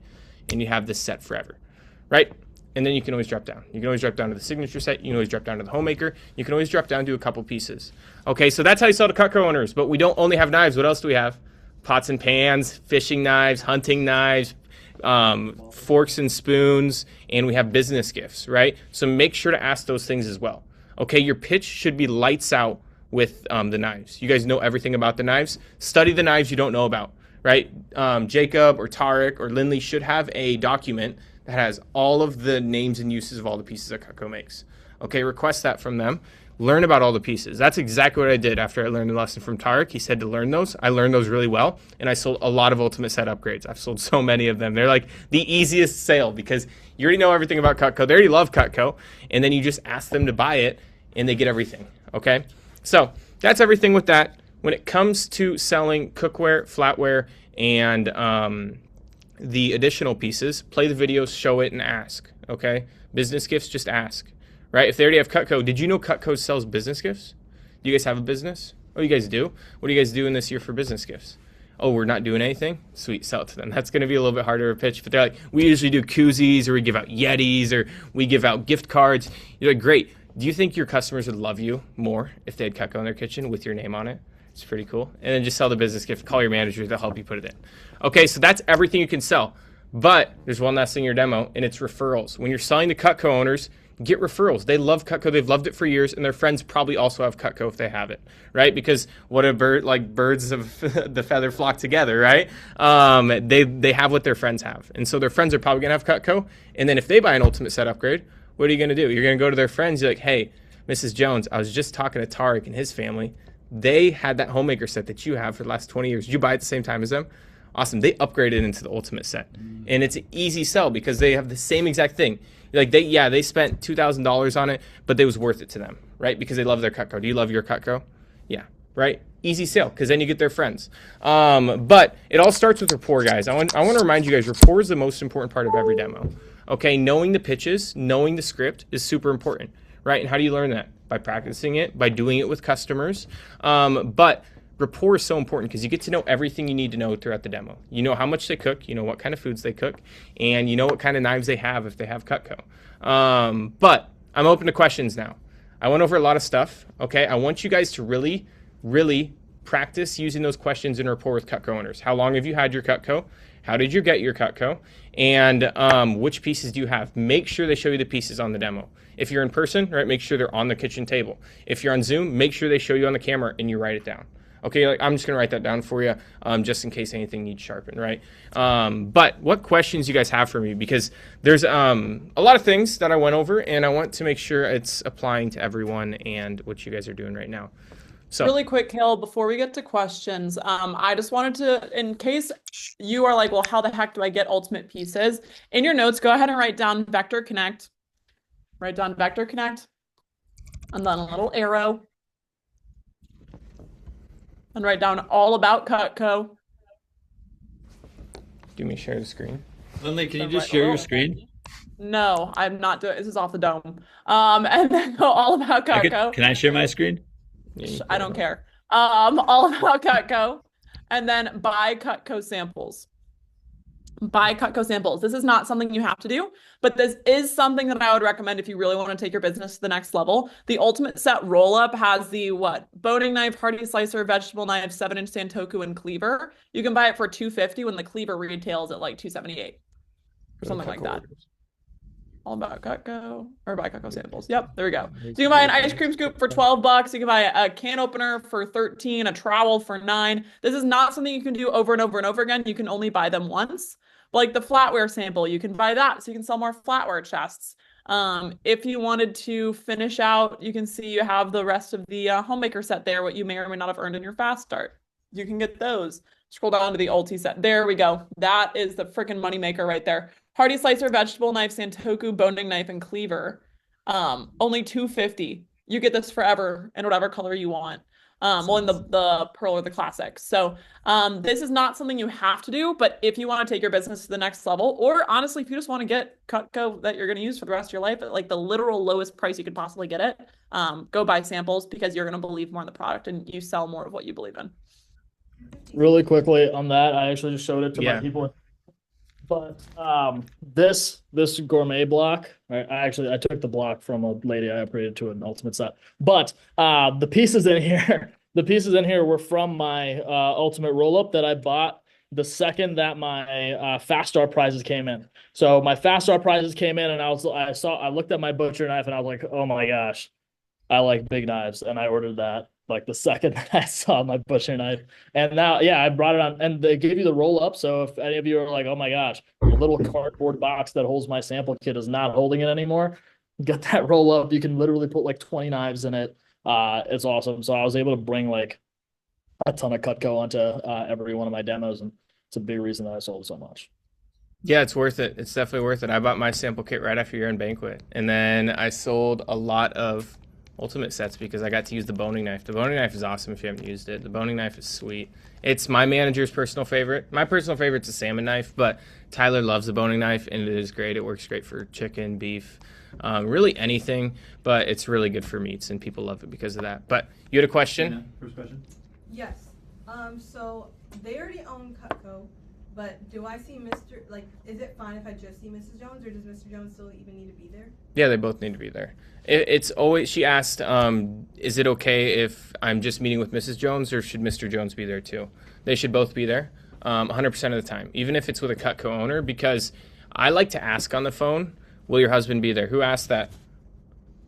And you have this set forever, right? And then you can always drop down. You can always drop down to the signature set. You can always drop down to the homemaker. You can always drop down to a couple pieces. Okay, so that's how you sell to Cutco owners. But we don't only have knives. What else do we have? Pots and pans, fishing knives, hunting knives, forks and spoons, and we have business gifts, right? So make sure to ask those things as well. Okay, your pitch should be lights out with the knives. You guys know everything about the knives. Study the knives you don't know about, right? Jacob or Tarek or Lindley should have a document that has all of the names and uses of all the pieces that Cutco makes. Okay, request that from them. Learn about all the pieces. That's exactly what I did after I learned the lesson from Tarek. He said to learn those. I learned those really well, and I sold a lot of Ultimate Set upgrades. I've sold so many of them. They're like the easiest sale because you already know everything about Cutco. They already love Cutco, and then you just ask them to buy it, and they get everything, okay? So that's everything with that. When it comes to selling cookware, flatware, and the additional pieces, play the videos, show it, and ask, okay? Business gifts, just ask, right? If they already have Cutco, did you know Cutco sells business gifts? Do you guys have a business? Oh, you guys do? What are you guys doing this year for business gifts? Oh, we're not doing anything? Sweet, sell it to them. That's going to be a little bit harder to pitch, but they're like, we usually do koozies, or we give out Yetis, or we give out gift cards. You're like, great. Do you think your customers would love you more if they had Cutco in their kitchen with your name on it? It's pretty cool. And then just sell the business gift. Call your manager. They'll help you put it in. Okay, so that's everything you can sell. But there's one last thing in your demo, and it's referrals. When you're selling to Cutco owners, get referrals. They love Cutco. They've loved it for years, and their friends probably also have Cutco if they have it, right? Because what a bird, like birds of the feather flock together, right? They have what their friends have. And so their friends are probably going to have Cutco. And then if they buy an Ultimate Set upgrade, what are you going to do? You're going to go to their friends. You're like, hey, Mrs. Jones, I was just talking to Tarek and his family. They had that homemaker set that you have for the last 20 years. Did you buy it at the same time as them? Awesome. They upgraded into the Ultimate Set. And it's an easy sell because they have the same exact thing. Like they spent $2,000 on it, but it was worth it to them, right? Because they love their Cutco. Do you love your Cutco? Yeah, right? Easy sale because then you get their friends. But it all starts with rapport, guys. I want to remind you guys, rapport is the most important part of every demo. Okay, knowing the pitches, knowing the script is super important, right? And how do you learn that? By practicing it, by doing it with customers. But rapport is so important because you get to know everything you need to know throughout the demo. You know how much they cook, you know what kind of foods they cook, and you know what kind of knives they have if they have Cutco. But I'm open to questions now. I went over a lot of stuff, okay? I want you guys to really, really practice using those questions in rapport with Cutco owners. How long have you had your Cutco? How did you get your Cutco? And which pieces do you have? Make sure they show you the pieces on the demo. If you're in person, right, make sure they're on the kitchen table. If you're on Zoom, make sure they show you on the camera and you write it down. Okay, like I'm just going to write that down for you just in case anything needs sharpened, right? But what questions you guys have for me? Because there's a lot of things that I went over, and I want to make sure it's applying to everyone and what you guys are doing right now. So really quick, Cale, before we get to questions, I just wanted to, in case you are like, well, how the heck do I get ultimate pieces? In your notes, go ahead and write down Vector Connect. Write down Vector Connect. And then a little arrow. And write down all about Cutco. give me share the screen. Lindley, can you just share your screen? No, I'm not doing, this is off the dome. And then go all about Cutco. Can I share my screen? I don't care. All about Cutco. And then buy Cutco samples. Buy Cutco samples. This is not something you have to do, but this is something that I would recommend if you really want to take your business to the next level. The Ultimate Set roll-up has the boning knife, hardy slicer, vegetable knife, 7-inch Santoku, and cleaver. You can buy it for $250 when the cleaver retails at like $278 or something like that. All about Cutco, or buy Cutco samples. Yep, there we go. So you can buy an ice cream scoop for $12. You can buy a can opener for $13, a trowel for $9. This is not something you can do over and over and over again. You can only buy them once. But like the flatware sample, you can buy that so you can sell more flatware chests. If you wanted to finish out, you can see you have the rest of the homemaker set there, what you may or may not have earned in your fast start. You can get those. Scroll down to the ulti set. There we go. That is the freaking moneymaker right there. Hardy slicer, vegetable knife, Santoku, boning knife, and cleaver. Only $250. You get this forever in whatever color you want. In the pearl or the classic. So this is not something you have to do, but if you want to take your business to the next level, or honestly, if you just want to get Cutco that you're going to use for the rest of your life at like the literal lowest price you could possibly get it, go buy samples because you're going to believe more in the product and you sell more of what you believe in. Really quickly on that, I actually just showed it to my people. But this gourmet block, right? I took the block from a lady. I upgraded to an ultimate set. But the pieces in here were from my ultimate roll-up that I bought the second that my fast start prizes came in. So my fast start prizes came in, and I looked at my butcher knife, and I was like, oh my gosh, I like big knives, and I ordered that like the second that I saw my butcher knife. And now, yeah, I brought it on, and they give you the roll up. So if any of you are like, oh my gosh, the little cardboard box that holds my sample kit is not holding it anymore, get that roll up. You can literally put like 20 knives in it. It's awesome. So I was able to bring like a ton of Cutco onto every one of my demos, and it's a big reason that I sold so much. Yeah, it's worth it. It's definitely worth it. I bought my sample kit right after Year End Banquet, and then I sold a lot of ultimate sets because I got to use the boning knife. The boning knife is awesome if you haven't used it. The boning knife is sweet. It's my manager's personal favorite. My personal favorite's a salmon knife, but Tyler loves the boning knife, and it is great. It works great for chicken, beef, really anything, but it's really good for meats, and people love it because of that. But you had a question? First question? Yes. So they already own Cutco, but do I see is it fine if I just see Mrs. Jones, or does Mr. Jones still even need to be there? Yeah, they both need to be there. It's always, she asked, is it okay if I'm just meeting with Mrs. Jones, or should Mr. Jones be there too? They should both be there 100% of the time, even if it's with a Cutco owner, because I like to ask on the phone, will your husband be there? Who asked that?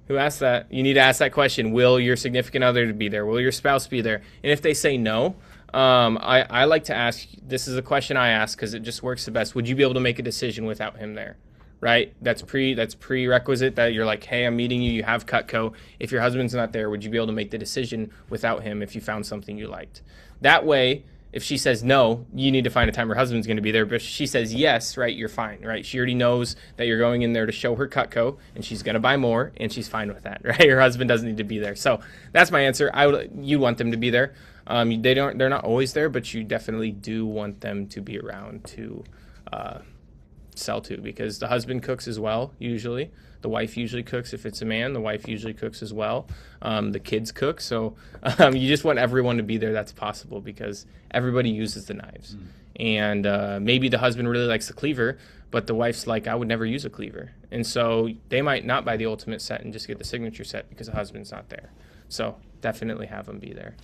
Who asked that? You need to ask that question. Will your significant other be there? Will your spouse be there? And if they say no, I like to ask, this is a question I ask because it just works the best. Would you be able to make a decision without him there? Right? That's prerequisite that you're like, hey, I'm meeting you. You have Cutco. If your husband's not there, would you be able to make the decision without him if you found something you liked? That way, if she says no, you need to find a time her husband's going to be there. But if she says yes, right, you're fine, right? She already knows that you're going in there to show her Cutco, and she's going to buy more, and she's fine with that, right? Her husband doesn't need to be there. So that's my answer. You want them to be there. They're not always there, but you definitely do want them to be around to sell to, because the husband cooks as well, usually. The wife usually cooks. If it's a man, the wife usually cooks as well. The kids cook. So you just want everyone to be there that's possible, because everybody uses the knives. And maybe the husband really likes the cleaver, but the wife's like, I would never use a cleaver. And so they might not buy the ultimate set and just get the signature set because the husband's not there. So definitely have them be there.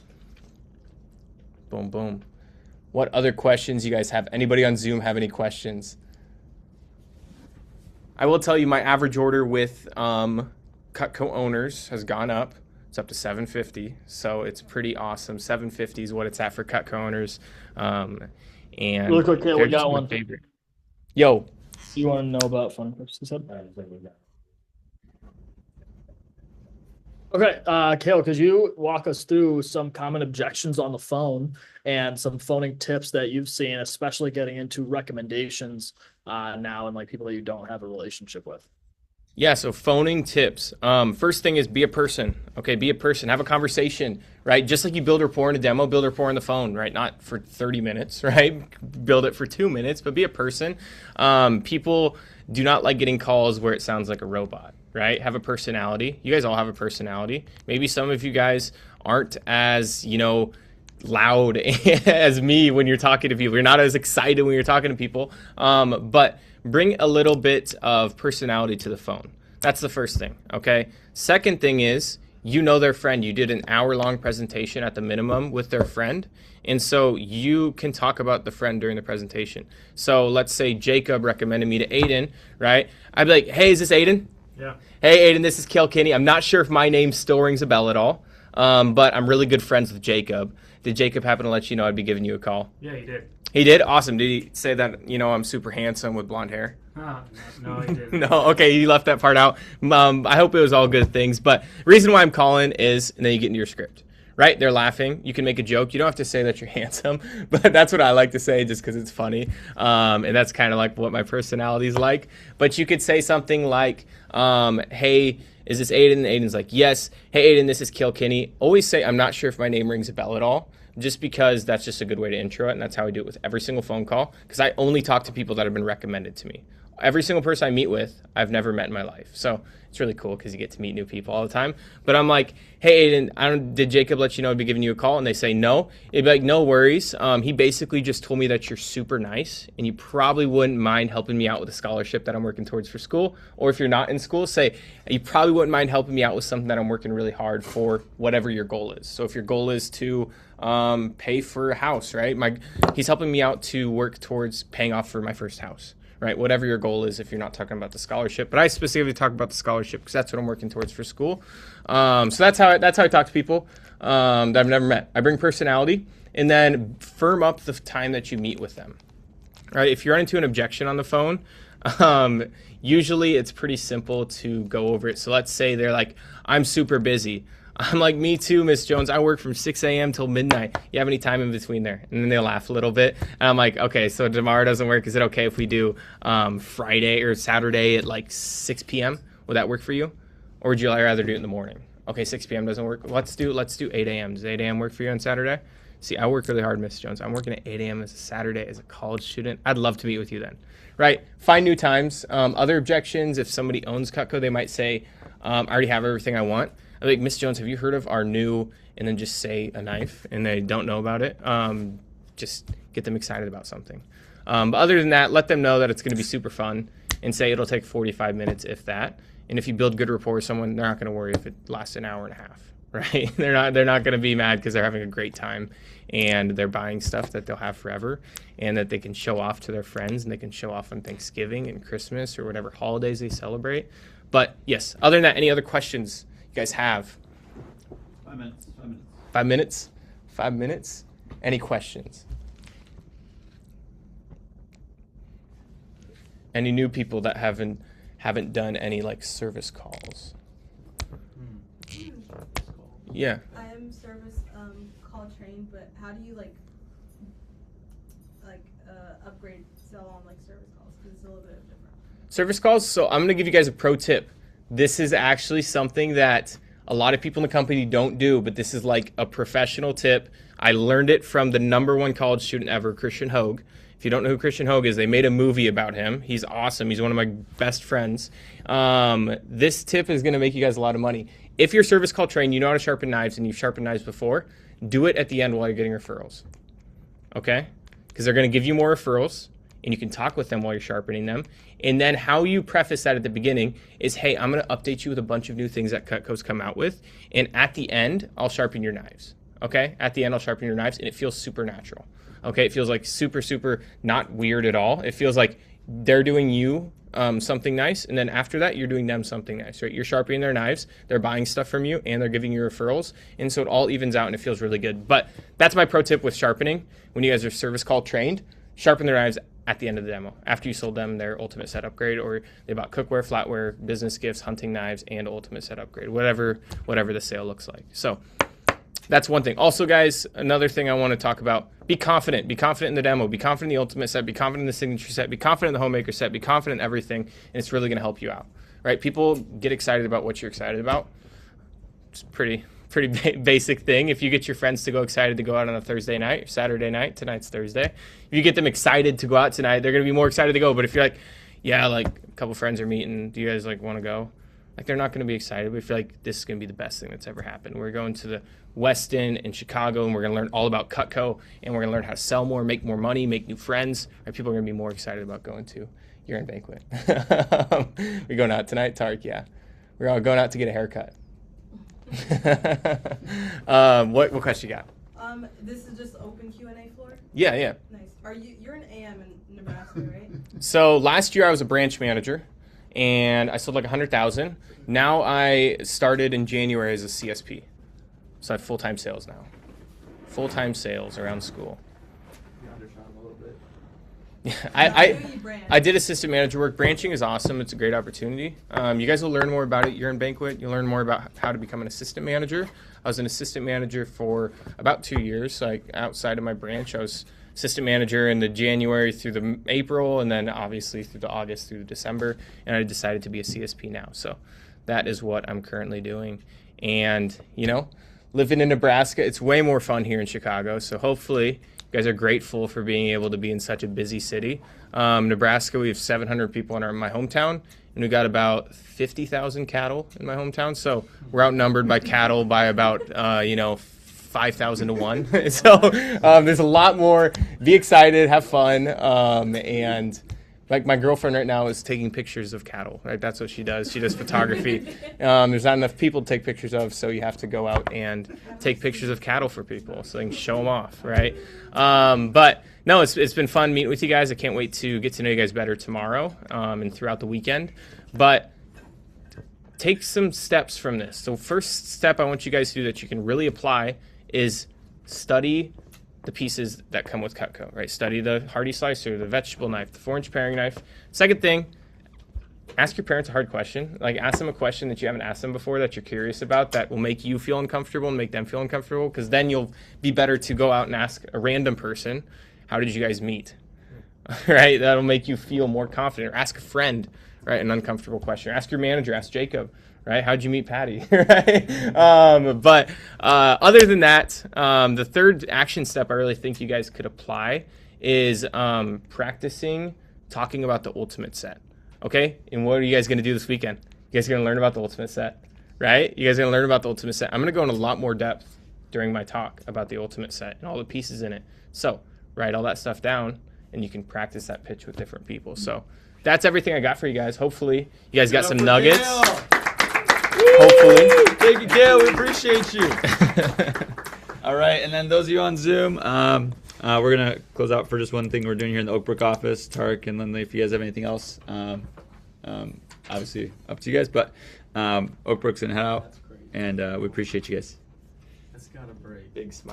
Boom, boom. What other questions you guys have? Anybody on Zoom have any questions? I will tell you my average order with Cutco owners has gone up. It's up to $750, so it's pretty awesome. $750 is what it's at for Cutco owners. And really quick, Cale, we got one. Favorite. Yo. You want to know about fun purchases? Okay, Cale, could you walk us through some common objections on the phone and some phoning tips that you've seen, especially getting into recommendations now and like people that you don't have a relationship with? Yeah, so phoning tips. First thing is be a person. Okay, be a person. Have a conversation, right? Just like you build rapport in a demo, build rapport on the phone, right? Not for 30 minutes, right? Build it for 2 minutes, but be a person. People do not like getting calls where it sounds like a robot, right? Have a personality. You guys all have a personality. Maybe some of you guys aren't as, loud as me when you're talking to people. You're not as excited when you're talking to people, but bring a little bit of personality to the phone. That's the first thing, okay? Second thing is, you know their friend. You did an hour-long presentation at the minimum with their friend, and so you can talk about the friend during the presentation. So let's say Jacob recommended me to Aiden, right? I'd be like, hey, is this Aiden? Yeah. Hey, Aiden, this is Cale Kinney. I'm not sure if my name still rings a bell at all, but I'm really good friends with Jacob. Did Jacob happen to let you know I'd be giving you a call? Yeah, he did. He did? Awesome. Did he say that, I'm super handsome with blonde hair? No, he didn't. No, okay, you left that part out. I hope it was all good things. But the reason why I'm calling is, and then you get into your script, right? They're laughing. You can make a joke. You don't have to say that you're handsome, but that's what I like to say just because it's funny. And that's kind of like what my personality is like. But you could say something like, hey, is this Aiden? And Aiden's like, yes. Hey, Aiden, this is Cale Kinney. Always say, I'm not sure if my name rings a bell at all, just because that's just a good way to intro it. And that's how I do it with every single phone call, because I only talk to people that have been recommended to me. Every single person I meet with, I've never met in my life. So it's really cool because you get to meet new people all the time. But I'm like, hey, Aiden, did Jacob let you know I'd be giving you a call? And they say no. It'd be like, no worries. He basically just told me that you're super nice and you probably wouldn't mind helping me out with a scholarship that I'm working towards for school. Or if you're not in school, say, you probably wouldn't mind helping me out with something that I'm working really hard for, whatever your goal is. So if your goal is to pay for a house, right? He's helping me out to work towards paying off for my first house. Right, whatever your goal is, if you're not talking about the scholarship, but I specifically talk about the scholarship because that's what I'm working towards for school. So that's how I talk to people that I've never met. I bring personality, and then firm up the time that you meet with them. Right, if you run into an objection on the phone, usually it's pretty simple to go over it. So let's say they're like, "I'm super busy." I'm like, me too, Miss Jones. I work from 6 a.m. till midnight. You have any time in between there? And then they laugh a little bit. And I'm like, okay, so tomorrow doesn't work. Is it okay if we do Friday or Saturday at like 6 p.m.? Would that work for you? Or would you rather do it in the morning? Okay, 6 p.m. doesn't work. Let's do 8 a.m. Does 8 a.m. work for you on Saturday? See, I work really hard, Miss Jones. I'm working at 8 a.m. as a Saturday as a college student. I'd love to meet with you then. Right? Find new times. Other objections, if somebody owns Cutco, they might say, I already have everything I want. I'm like, Miss Jones, have you heard of our new, and then just say a knife, and they don't know about it. Just get them excited about something. But other than that, let them know that it's going to be super fun, and say it'll take 45 minutes, if that. And if you build good rapport with someone, they're not going to worry if it lasts an hour and a half, right? They're not going to be mad because they're having a great time, and they're buying stuff that they'll have forever, and that they can show off to their friends, and they can show off on Thanksgiving and Christmas or whatever holidays they celebrate. But yes, other than that, any other questions guys have? 5 minutes. 5 minutes? 5 minutes? Any questions? Any new people that haven't done any like service calls? Yeah. I am service call trained, but how do you upgrade sell on like service calls? Because it's a little bit different. Service calls. So I'm going to give you guys a pro tip. This is actually something that a lot of people in the company don't do, but this is like a professional tip. I learned it from the #1 college student ever, Christian Hogue. If you don't know who Christian Hogue is, they made a movie about him. He's awesome. He's one of my best friends. This tip is going to make you guys a lot of money. If you're service call trained, you know how to sharpen knives, and you've sharpened knives before, do it at the end while you're getting referrals. Okay? Because they're going to give you more referrals, and you can talk with them while you're sharpening them. And then how you preface that at the beginning is, hey, I'm going to update you with a bunch of new things that Cutco's come out with. And at the end, I'll sharpen your knives. Okay? At the end, I'll sharpen your knives, and it feels super natural. Okay? It feels like super, super not weird at all. It feels like they're doing you something nice, and then after that, you're doing them something nice, right? You're sharpening their knives, they're buying stuff from you, and they're giving you referrals, and so it all evens out, and it feels really good. But that's my pro tip with sharpening. When you guys are service call trained, sharpen their knives at the end of the demo, after you sold them their ultimate set upgrade, or they bought cookware, flatware, business gifts, hunting knives, and ultimate set upgrade, whatever the sale looks like. So that's one thing. Also, guys, another thing I want to talk about, be confident. Be confident in the demo. Be confident in the ultimate set. Be confident in the signature set. Be confident in the homemaker set. Be confident in everything, and it's really going to help you out, right? People get excited about what you're excited about. It's pretty basic thing. If you get your friends to go excited to go out on a Thursday night or Saturday night, tonight's Thursday, if you get them excited to go out tonight, they're going to be more excited to go. But if you're like, yeah, like a couple friends are meeting, do you guys like want to go? Like, they're not going to be excited. We feel like this is going to be the best thing that's ever happened. We're going to the Westin in Chicago, and we're going to learn all about Cutco, and we're going to learn how to sell more, make more money, make new friends. Right? People are going to be more excited about going to year-end banquet. We're going out tonight, Tark? Yeah. We're all going out to get a haircut. What question you got? This is just open Q&A floor? Yeah. Nice. You're an AM in Nebraska, right? So last year I was a branch manager, and I sold like 100,000. Now I started in January as a CSP. So I have full-time sales now. Full-time sales around school. I did assistant manager work. Branching is awesome. It's a great opportunity. You guys will learn more about it. You're in banquet. You'll learn more about how to become an assistant manager. I was an assistant manager for about 2 years. Like, outside of my branch, I was assistant manager in the January through the April, and then obviously through the August through the December. And I decided to be a CSP now. So that is what I'm currently doing. And, living in Nebraska, it's way more fun here in Chicago. So hopefully you guys are grateful for being able to be in such a busy city. Nebraska, we have 700 people in my hometown, and we got about 50,000 cattle in my hometown. So we're outnumbered by cattle by about, 5,000 to 1. So there's a lot more. Be excited, have fun, and like my girlfriend right now is taking pictures of cattle, right? That's what she does. She does photography. There's not enough people to take pictures of, so you have to go out and take pictures of cattle for people so they can show them off, right? But no, it's been fun meeting with you guys. I can't wait to get to know you guys better tomorrow and throughout the weekend. But take some steps from this. So first step I want you guys to do that you can really apply is study the pieces that come with Cutco, right? Study the hearty slicer, the vegetable knife, the 4-inch paring knife. Second thing, ask your parents a hard question. Like, ask them a question that you haven't asked them before that you're curious about that will make you feel uncomfortable and make them feel uncomfortable, because then you'll be better to go out and ask a random person, how did you guys meet? Right? That'll make you feel more confident. Or ask a friend, right? An uncomfortable question. Or ask your manager, ask Jacob. Right? How'd you meet Patty? Right? But other than that, the third action step I really think you guys could apply is practicing talking about the ultimate set. Okay? And what are you guys going to do this weekend? You guys are going to learn about the ultimate set, right? You guys are going to learn about the ultimate set. I'm going to go in a lot more depth during my talk about the ultimate set and all the pieces in it. So write all that stuff down, and you can practice that pitch with different people. So that's everything I got for you guys. Hopefully you guys got some nuggets. Hopefully. Thank you, Cale. We appreciate you. All right, and then those of you on Zoom, we're going to close out for just one thing we're doing here in the Oakbrook office. Tark and Lindley, if you guys have anything else, obviously up to you guys. But Oakbrook's going to head out, and we appreciate you guys. That's got a break. Big smile.